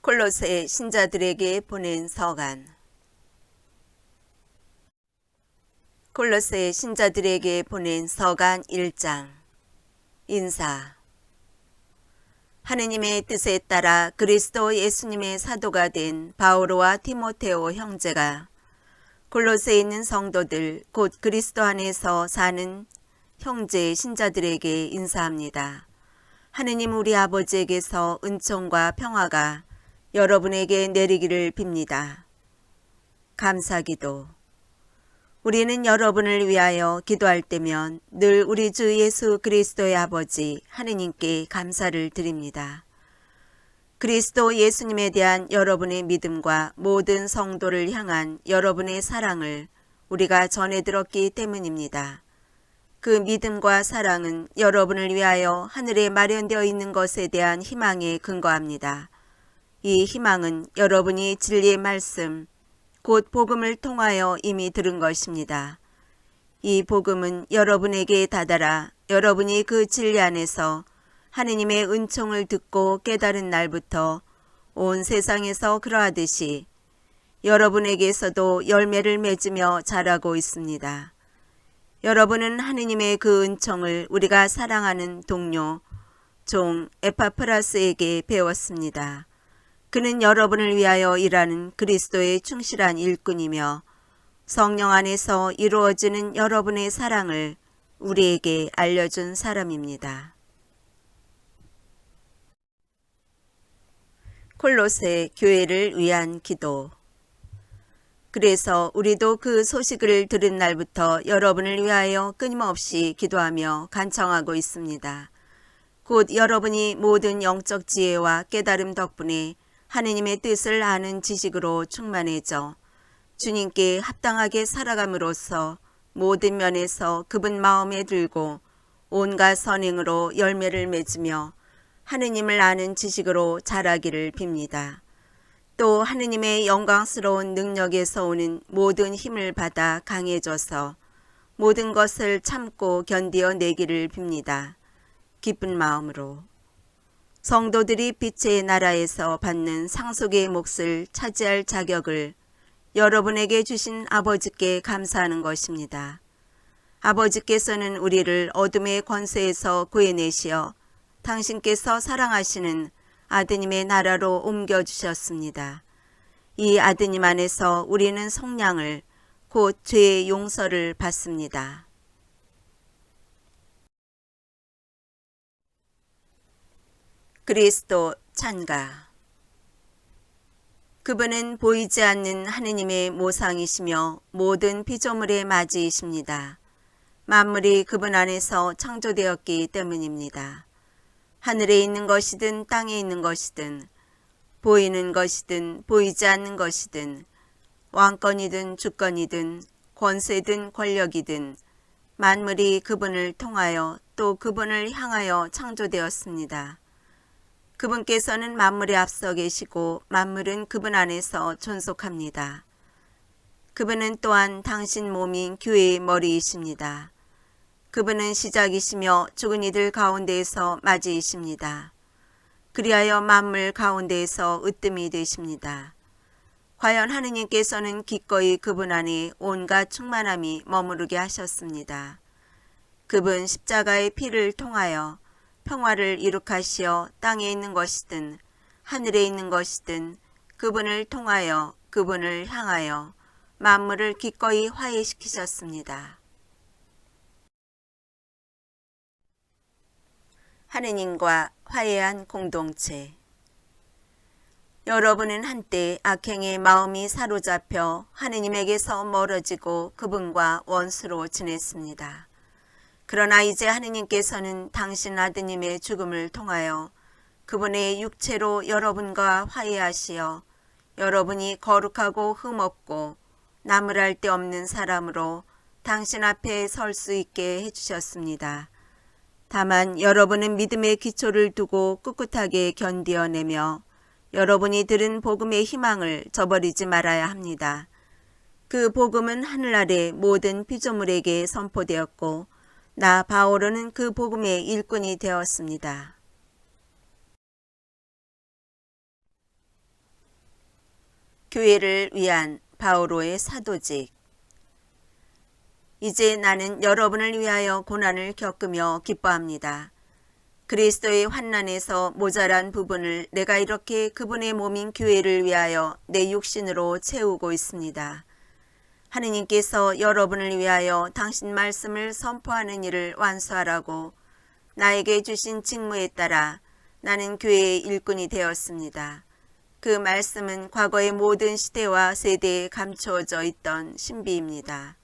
골로새 신자들에게 보낸 서간. 골로새 신자들에게 보낸 서간 1장. 인사. 하느님의 뜻에 따라 그리스도 예수님의 사도가 된 바오로와 디모테오 형제가 골로새에 있는 성도들 곧 그리스도 안에서 사는 형제 신자들에게 인사합니다. 하느님 우리 아버지에게서 은총과 평화가 여러분에게 내리기를 빕니다. 감사기도. 우리는 여러분을 위하여 기도할 때면 늘 우리 주 예수 그리스도의 아버지 하느님께 감사를 드립니다. 그리스도 예수님에 대한 여러분의 믿음과 모든 성도를 향한 여러분의 사랑을 우리가 전해 들었기 때문입니다. 그 믿음과 사랑은 여러분을 위하여 하늘에 마련되어 있는 것에 대한 희망에 근거합니다. 이 희망은 여러분이 진리의 말씀, 곧 복음을 통하여 이미 들은 것입니다. 이 복음은 여러분에게 다다라 여러분이 그 진리 안에서 하느님의 은총을 듣고 깨달은 날부터 온 세상에서 그러하듯이 여러분에게서도 열매를 맺으며 자라고 있습니다. 여러분은 하느님의 그 은총을 우리가 사랑하는 동료, 종 에파프라스에게 배웠습니다. 그는 여러분을 위하여 일하는 그리스도의 충실한 일꾼이며 성령 안에서 이루어지는 여러분의 사랑을 우리에게 알려준 사람입니다. 골로새 교회를 위한 기도. 그래서 우리도 그 소식을 들은 날부터 여러분을 위하여 끊임없이 기도하며 간청하고 있습니다. 곧 여러분이 모든 영적 지혜와 깨달음 덕분에 하느님의 뜻을 아는 지식으로 충만해져 주님께 합당하게 살아감으로써 모든 면에서 그분 마음에 들고 온갖 선행으로 열매를 맺으며 하느님을 아는 지식으로 자라기를 빕니다. 또 하느님의 영광스러운 능력에서 오는 모든 힘을 받아 강해져서 모든 것을 참고 견디어 내기를 빕니다. 기쁜 마음으로. 성도들이 빛의 나라에서 받는 상속의 몫을 차지할 자격을 여러분에게 주신 아버지께 감사하는 것입니다. 아버지께서는 우리를 어둠의 권세에서 구해내시어 당신께서 사랑하시는 아드님의 나라로 옮겨주셨습니다. 이 아드님 안에서 우리는 속량을 곧 죄의 용서를 받습니다. 그리스도 찬가. 그분은 보이지 않는 하느님의 모상이시며 모든 피조물의 맞이이십니다. 만물이 그분 안에서 창조되었기 때문입니다. 하늘에 있는 것이든 땅에 있는 것이든 보이는 것이든 보이지 않는 것이든 왕권이든 주권이든 권세든 권력이든 만물이 그분을 통하여 또 그분을 향하여 창조되었습니다. 그분께서는 만물에 앞서 계시고 만물은 그분 안에서 존속합니다. 그분은 또한 당신 몸인 교회의 머리이십니다. 그분은 시작이시며 죽은 이들 가운데에서 맞이이십니다. 그리하여 만물 가운데에서 으뜸이 되십니다. 과연 하느님께서는 기꺼이 그분 안에 온갖 충만함이 머무르게 하셨습니다. 그분 십자가의 피를 통하여 평화를 이룩하시어 땅에 있는 것이든 하늘에 있는 것이든 그분을 통하여 그분을 향하여 만물을 기꺼이 화해시키셨습니다. 하느님과 화해한 공동체. 여러분은 한때 악행의 마음이 사로잡혀 하느님에게서 멀어지고 그분과 원수로 지냈습니다. 그러나 이제 하느님께서는 당신 아드님의 죽음을 통하여 그분의 육체로 여러분과 화해하시어 여러분이 거룩하고 흠없고 나무랄 데 없는 사람으로 당신 앞에 설 수 있게 해주셨습니다. 다만 여러분은 믿음의 기초를 두고 꿋꿋하게 견디어내며 여러분이 들은 복음의 희망을 저버리지 말아야 합니다. 그 복음은 하늘 아래 모든 피조물에게 선포되었고 나 바오로는 그 복음의 일꾼이 되었습니다. 교회를 위한 바오로의 사도직. 이제 나는 여러분을 위하여 고난을 겪으며 기뻐합니다. 그리스도의 환난에서 모자란 부분을 내가 이렇게 그분의 몸인 교회를 위하여 내 육신으로 채우고 있습니다. 하느님께서 여러분을 위하여 당신 말씀을 선포하는 일을 완수하라고 나에게 주신 직무에 따라 나는 교회의 일꾼이 되었습니다. 그 말씀은 과거의 모든 시대와 세대에 감추어져 있던 신비입니다.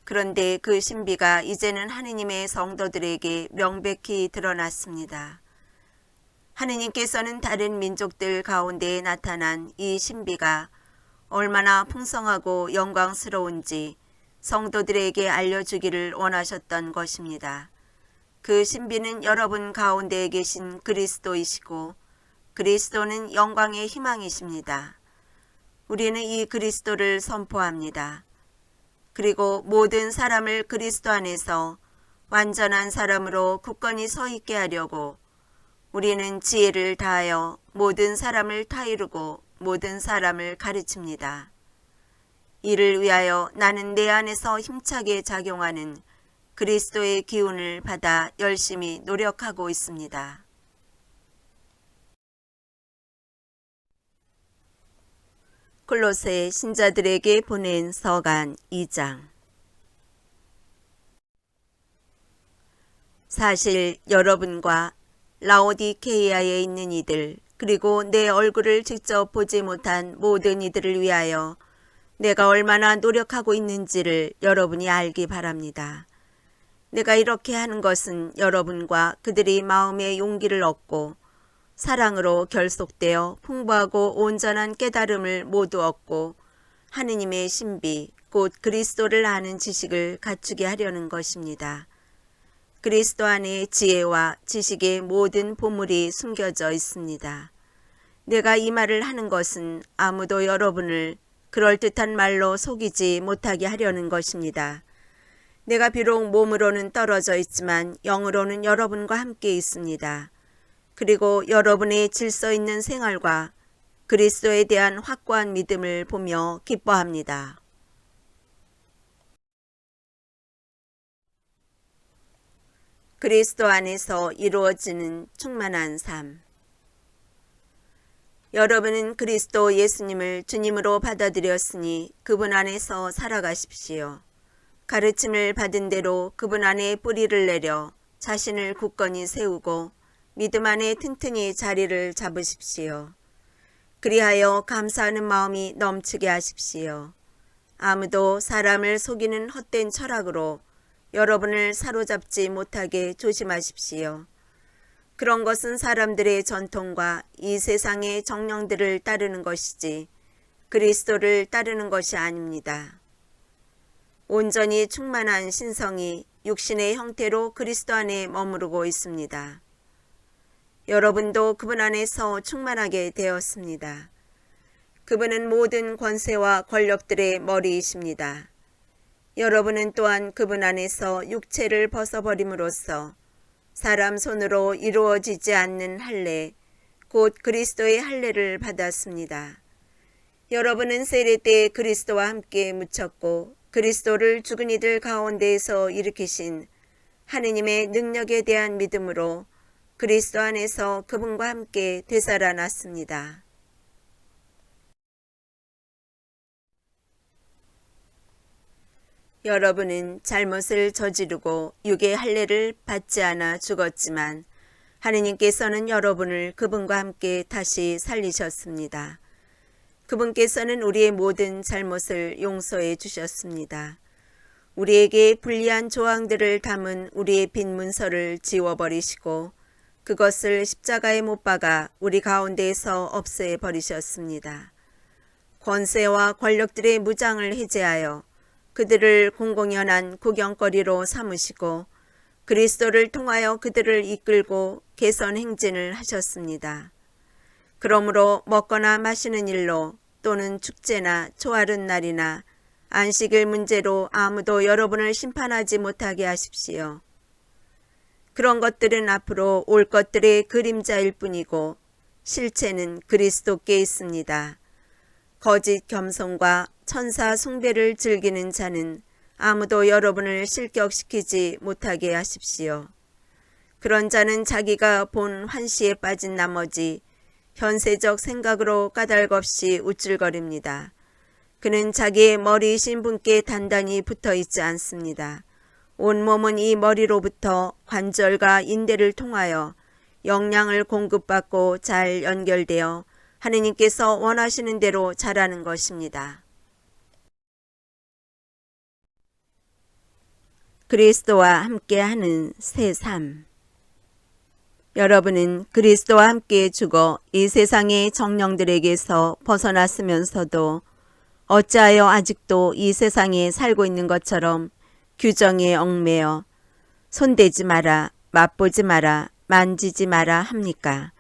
그런데 그 신비가 이제는 하느님의 성도들에게 명백히 드러났습니다. 하느님께서는 다른 민족들 가운데 나타난 이 신비가 얼마나 풍성하고 영광스러운지 성도들에게 알려주기를 원하셨던 것입니다. 그 신비는 여러분 가운데에 계신 그리스도이시고 그리스도는 영광의 희망이십니다. 우리는 이 그리스도를 선포합니다. 그리고 모든 사람을 그리스도 안에서 완전한 사람으로 굳건히 서 있게 하려고 우리는 지혜를 다하여 모든 사람을 타이르고 모든 사람을 가르칩니다. 이를 위하여 나는 내 안에서 힘차게 작용하는 그리스도의 기운을 받아 열심히 노력하고 있습니다. 골로새 신자들에게 보낸 서간 2장. 사실 여러분과 라오디케이아에 있는 이들 그리고 내 얼굴을 직접 보지 못한 모든 이들을 위하여 내가 얼마나 노력하고 있는지를 여러분이 알기 바랍니다. 내가 이렇게 하는 것은 여러분과 그들이 마음의 용기를 얻고 사랑으로 결속되어 풍부하고 온전한 깨달음을 모두 얻고 하느님의 신비 곧 그리스도를 아는 지식을 갖추게 하려는 것입니다. 그리스도 안에 지혜와 지식의 모든 보물이 숨겨져 있습니다. 내가 이 말을 하는 것은 아무도 여러분을 그럴듯한 말로 속이지 못하게 하려는 것입니다. 내가 비록 몸으로는 떨어져 있지만 영으로는 여러분과 함께 있습니다. 그리고 여러분의 질서 있는 생활과 그리스도에 대한 확고한 믿음을 보며 기뻐합니다. 그리스도 안에서 이루어지는 충만한 삶. 여러분은 그리스도 예수님을 주님으로 받아들였으니 그분 안에서 살아가십시오. 가르침을 받은 대로 그분 안에 뿌리를 내려 자신을 굳건히 세우고 믿음 안에 튼튼히 자리를 잡으십시오. 그리하여 감사하는 마음이 넘치게 하십시오. 아무도 사람을 속이는 헛된 철학으로 여러분을 사로잡지 못하게 조심하십시오. 그런 것은 사람들의 전통과 이 세상의 정령들을 따르는 것이지 그리스도를 따르는 것이 아닙니다. 온전히 충만한 신성이 육신의 형태로 그리스도 안에 머무르고 있습니다. 여러분도 그분 안에서 충만하게 되었습니다. 그분은 모든 권세와 권력들의 머리이십니다. 여러분은 또한 그분 안에서 육체를 벗어버림으로써 사람 손으로 이루어지지 않는 할례, 곧 그리스도의 할례를 받았습니다. 여러분은 세례 때 그리스도와 함께 묻혔고 그리스도를 죽은 이들 가운데에서 일으키신 하느님의 능력에 대한 믿음으로 그리스도 안에서 그분과 함께 되살아났습니다. 여러분은 잘못을 저지르고 육의 할례를 받지 않아 죽었지만 하느님께서는 여러분을 그분과 함께 다시 살리셨습니다. 그분께서는 우리의 모든 잘못을 용서해 주셨습니다. 우리에게 불리한 조항들을 담은 우리의 빈 문서를 지워버리시고 그것을 십자가에 못 박아 우리 가운데에서 없애 버리셨습니다. 권세와 권력들의 무장을 해제하여 그들을 공공연한 구경거리로 삼으시고 그리스도를 통하여 그들을 이끌고 개선 행진을 하셨습니다. 그러므로 먹거나 마시는 일로 또는 축제나 초하룻 날이나 안식일 문제로 아무도 여러분을 심판하지 못하게 하십시오. 그런 것들은 앞으로 올 것들의 그림자일 뿐이고 실체는 그리스도께 있습니다. 거짓 겸손과 천사 숭배를 즐기는 자는 아무도 여러분을 실격시키지 못하게 하십시오. 그런 자는 자기가 본 환시에 빠진 나머지 현세적 생각으로 까닭없이 우쭐거립니다. 그는 자기의 머리이신 분께 단단히 붙어 있지 않습니다. 온몸은 이 머리로부터 관절과 인대를 통하여 영양을 공급받고 잘 연결되어 하느님께서 원하시는 대로 자라는 것입니다. 그리스도와 함께하는 새 삶. 여러분은 그리스도와 함께 죽어 이 세상의 정령들에게서 벗어났으면서도 어찌하여 아직도 이 세상에 살고 있는 것처럼 규정에 얽매여 손대지 마라, 맛보지 마라, 만지지 마라 합니까?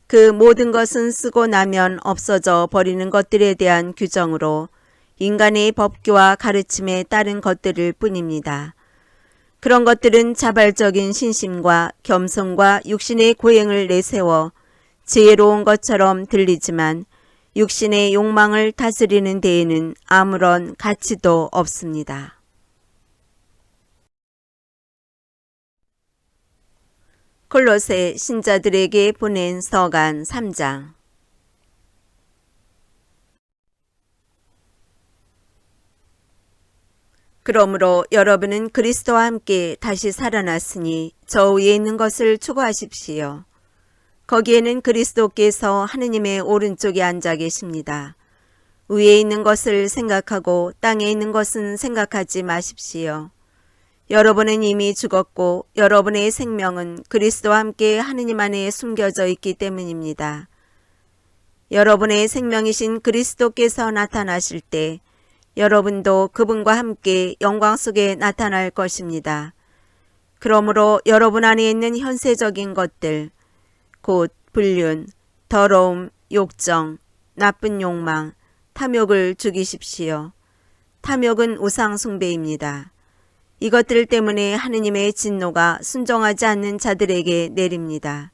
그 모든 것은 쓰고 나면 없어져 버리는 것들에 대한 규정으로 인간의 법규와 가르침에 따른 것들일 뿐입니다. 그런 것들은 자발적인 신심과 겸손과 육신의 고행을 내세워 지혜로운 것처럼 들리지만 육신의 욕망을 다스리는 데에는 아무런 가치도 없습니다. 골로새 신자들에게 보낸 서간 3장. 그러므로 여러분은 그리스도와 함께 다시 살아났으니 저 위에 있는 것을 추구하십시오. 거기에는 그리스도께서 하느님의 오른쪽에 앉아 계십니다. 위에 있는 것을 생각하고 땅에 있는 것은 생각하지 마십시오. 여러분은 이미 죽었고 여러분의 생명은 그리스도와 함께 하느님 안에 숨겨져 있기 때문입니다. 여러분의 생명이신 그리스도께서 나타나실 때 여러분도 그분과 함께 영광 속에 나타날 것입니다. 그러므로 여러분 안에 있는 현세적인 것들, 곧 불륜, 더러움, 욕정, 나쁜 욕망, 탐욕을 죽이십시오. 탐욕은 우상 숭배입니다. 이것들 때문에 하느님의 진노가 순종하지 않는 자들에게 내립니다.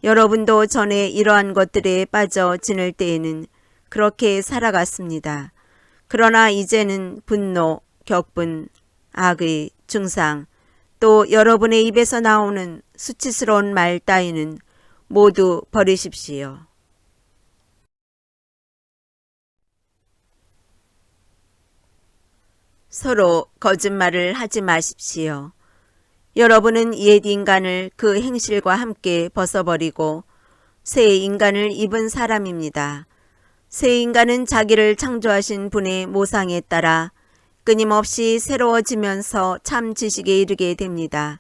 여러분도 전에 이러한 것들에 빠져 지낼 때에는 그렇게 살아갔습니다. 그러나 이제는 분노, 격분, 악의, 중상, 또 여러분의 입에서 나오는 수치스러운 말 따위는 모두 버리십시오. 서로 거짓말을 하지 마십시오. 여러분은 옛 인간을 그 행실과 함께 벗어버리고 새 인간을 입은 사람입니다. 새 인간은 자기를 창조하신 분의 모상에 따라 끊임없이 새로워지면서 참 지식에 이르게 됩니다.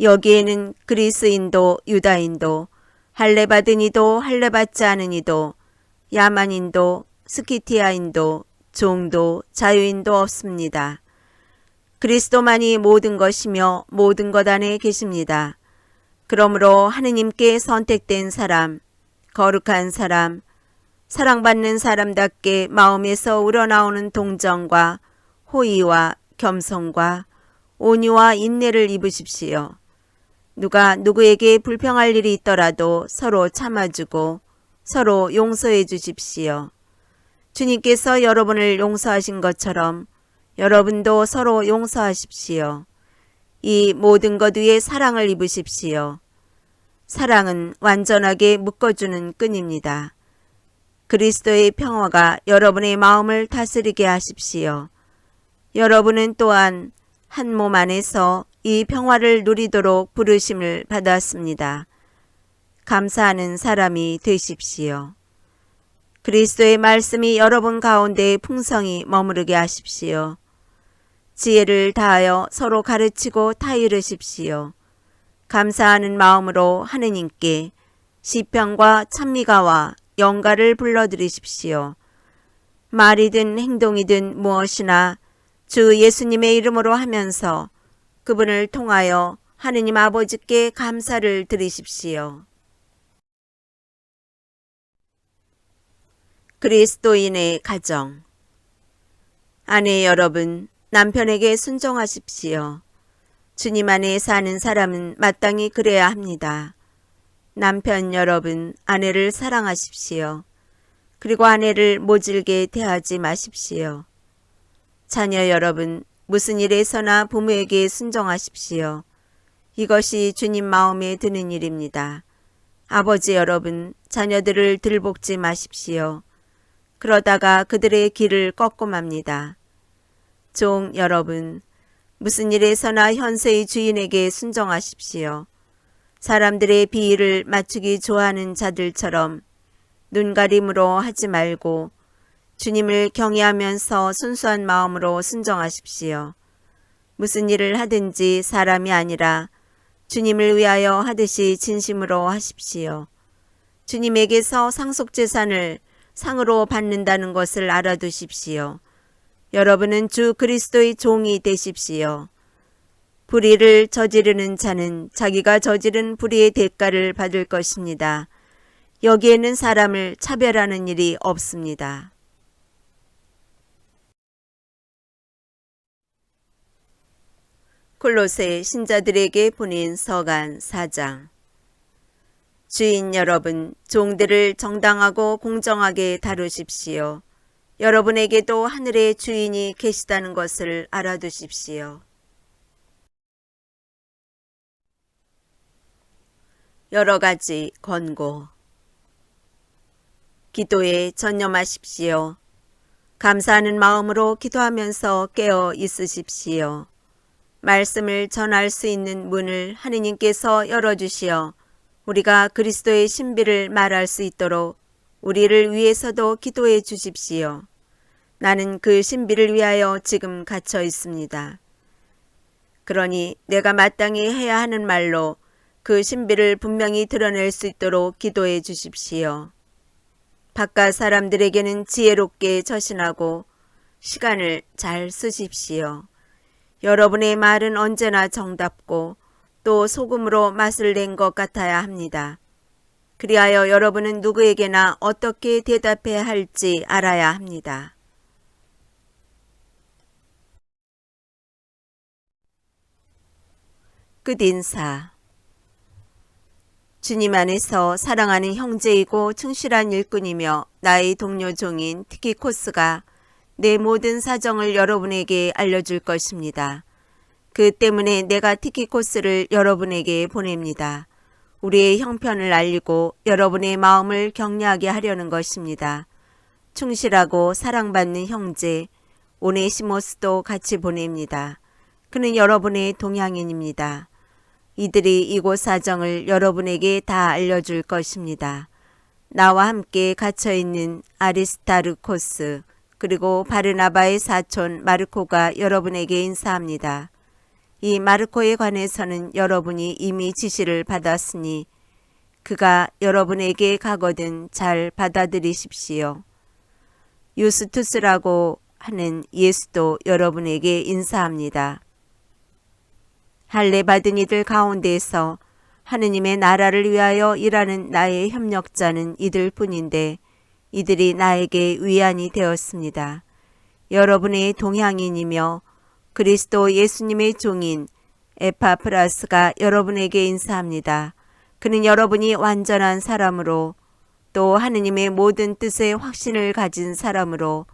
여기에는 그리스인도 유다인도 할례받은 이도 할례받지 않은 이도 야만인도 스키티아인도 종도 자유인도 없습니다. 그리스도만이 모든 것이며 모든 것 안에 계십니다. 그러므로 하느님께 선택된 사람, 거룩한 사람, 사랑받는 사람답게 마음에서 우러나오는 동정과 호의와 겸손과 온유와 인내를 입으십시오. 누가 누구에게 불평할 일이 있더라도 서로 참아주고 서로 용서해 주십시오. 주님께서 여러분을 용서하신 것처럼 여러분도 서로 용서하십시오. 이 모든 것 위에 사랑을 입으십시오. 사랑은 완전하게 묶어주는 끈입니다. 그리스도의 평화가 여러분의 마음을 다스리게 하십시오. 여러분은 또한 한 몸 안에서 이 평화를 누리도록 부르심을 받았습니다. 감사하는 사람이 되십시오. 그리스도의 말씀이 여러분 가운데 풍성히 머무르게 하십시오. 지혜를 다하여 서로 가르치고 타이르십시오. 감사하는 마음으로 하느님께 시편과 찬미가와 영가를 불러드리십시오. 말이든 행동이든 무엇이나 주 예수님의 이름으로 하면서 그분을 통하여 하느님 아버지께 감사를 드리십시오. 그리스도인의 가정. 아내 여러분, 남편에게 순종하십시오. 주님 안에 사는 사람은 마땅히 그래야 합니다. 남편 여러분, 아내를 사랑하십시오. 그리고 아내를 모질게 대하지 마십시오. 자녀 여러분, 무슨 일에서나 부모에게 순종하십시오. 이것이 주님 마음에 드는 일입니다. 아버지 여러분, 자녀들을 들볶지 마십시오. 그러다가 그들의 길을 꺾고 맙니다. 종 여러분, 무슨 일에서나 현세의 주인에게 순종하십시오. 사람들의 비위를 맞추기 좋아하는 자들처럼 눈가림으로 하지 말고 주님을 경외하면서 순수한 마음으로 순종하십시오. 무슨 일을 하든지 사람이 아니라 주님을 위하여 하듯이 진심으로 하십시오. 주님에게서 상속재산을 상으로 받는다는 것을 알아두십시오. 여러분은 주 그리스도의 종이 되십시오. 불의를 저지르는 자는 자기가 저지른 불의의 대가를 받을 것입니다. 여기에는 사람을 차별하는 일이 없습니다. 골로새 신자들에게 보낸 서간 4장. 주인 여러분, 종들을 정당하고 공정하게 다루십시오. 여러분에게도 하늘의 주인이 계시다는 것을 알아두십시오. 여러 가지 권고. 기도에 전념하십시오. 감사하는 마음으로 기도하면서 깨어 있으십시오. 말씀을 전할 수 있는 문을 하느님께서 열어주시어 우리가 그리스도의 신비를 말할 수 있도록 우리를 위해서도 기도해 주십시오. 나는 그 신비를 위하여 지금 갇혀 있습니다. 그러니 내가 마땅히 해야 하는 말로 그 신비를 분명히 드러낼 수 있도록 기도해 주십시오. 바깥 사람들에게는 지혜롭게 처신하고 시간을 잘 쓰십시오. 여러분의 말은 언제나 정답고 또 소금으로 맛을 낸 것 같아야 합니다. 그리하여 여러분은 누구에게나 어떻게 대답해야 할지 알아야 합니다. 끝인사. 주님 안에서 사랑하는 형제이고 충실한 일꾼이며 나의 동료 종인 티키코스가 내 모든 사정을 여러분에게 알려줄 것입니다. 그 때문에 내가 티키코스를 여러분에게 보냅니다. 우리의 형편을 알리고 여러분의 마음을 격려하게 하려는 것입니다. 충실하고 사랑받는 형제 오네시모스도 같이 보냅니다. 그는 여러분의 동양인입니다. 이들이 이곳 사정을 여러분에게 다 알려줄 것입니다. 나와 함께 갇혀있는 아리스타르코스 그리고 바르나바의 사촌 마르코가 여러분에게 인사합니다. 이 마르코에 관해서는 여러분이 이미 지시를 받았으니 그가 여러분에게 가거든 잘 받아들이십시오. 유스투스라고 하는 예수도 여러분에게 인사합니다. 할례 받은 이들 가운데에서 하느님의 나라를 위하여 일하는 나의 협력자는 이들 뿐인데 이들이 나에게 위안이 되었습니다. 여러분의 동향인이며 그리스도 예수님의 종인 에파프라스가 여러분에게 인사합니다. 그는 여러분이 완전한 사람으로 또 하느님의 모든 뜻에 확신을 가진 사람으로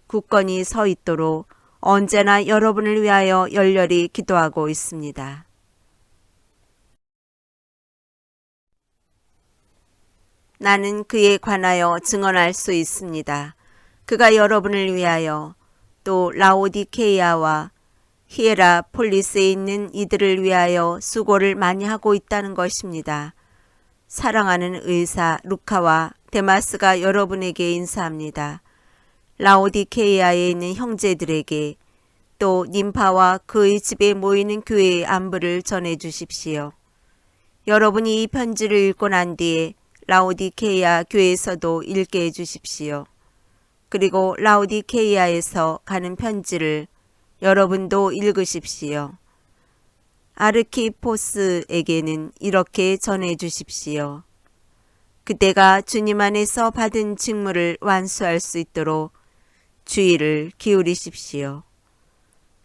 굳건히 서 있도록 언제나 여러분을 위하여 열렬히 기도하고 있습니다. 나는 그에 관하여 증언할 수 있습니다. 그가 여러분을 위하여 또 라오디케이아와 히에라폴리스에 있는 이들을 위하여 수고를 많이 하고 있다는 것입니다. 사랑하는 의사 루카와 데마스가 여러분에게 인사합니다. 라오디케이아에 있는 형제들에게 또 님파와 그의 집에 모이는 교회의 안부를 전해 주십시오. 여러분이 이 편지를 읽고 난 뒤에 라오디케이아 교회에서도 읽게 해주십시오. 그리고 라오디케이아에서 가는 편지를 여러분도 읽으십시오. 아르키포스에게는 이렇게 전해 주십시오. 그때가 주님 안에서 받은 직무를 완수할 수 있도록 주의를 기울이십시오.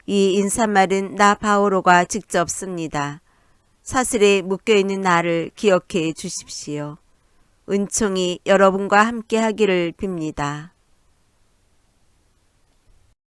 이 인사말은 나 바오로가 직접 씁니다. 사슬에 묶여있는 나를 기억해 주십시오. 은총이 여러분과 함께 하기를 빕니다.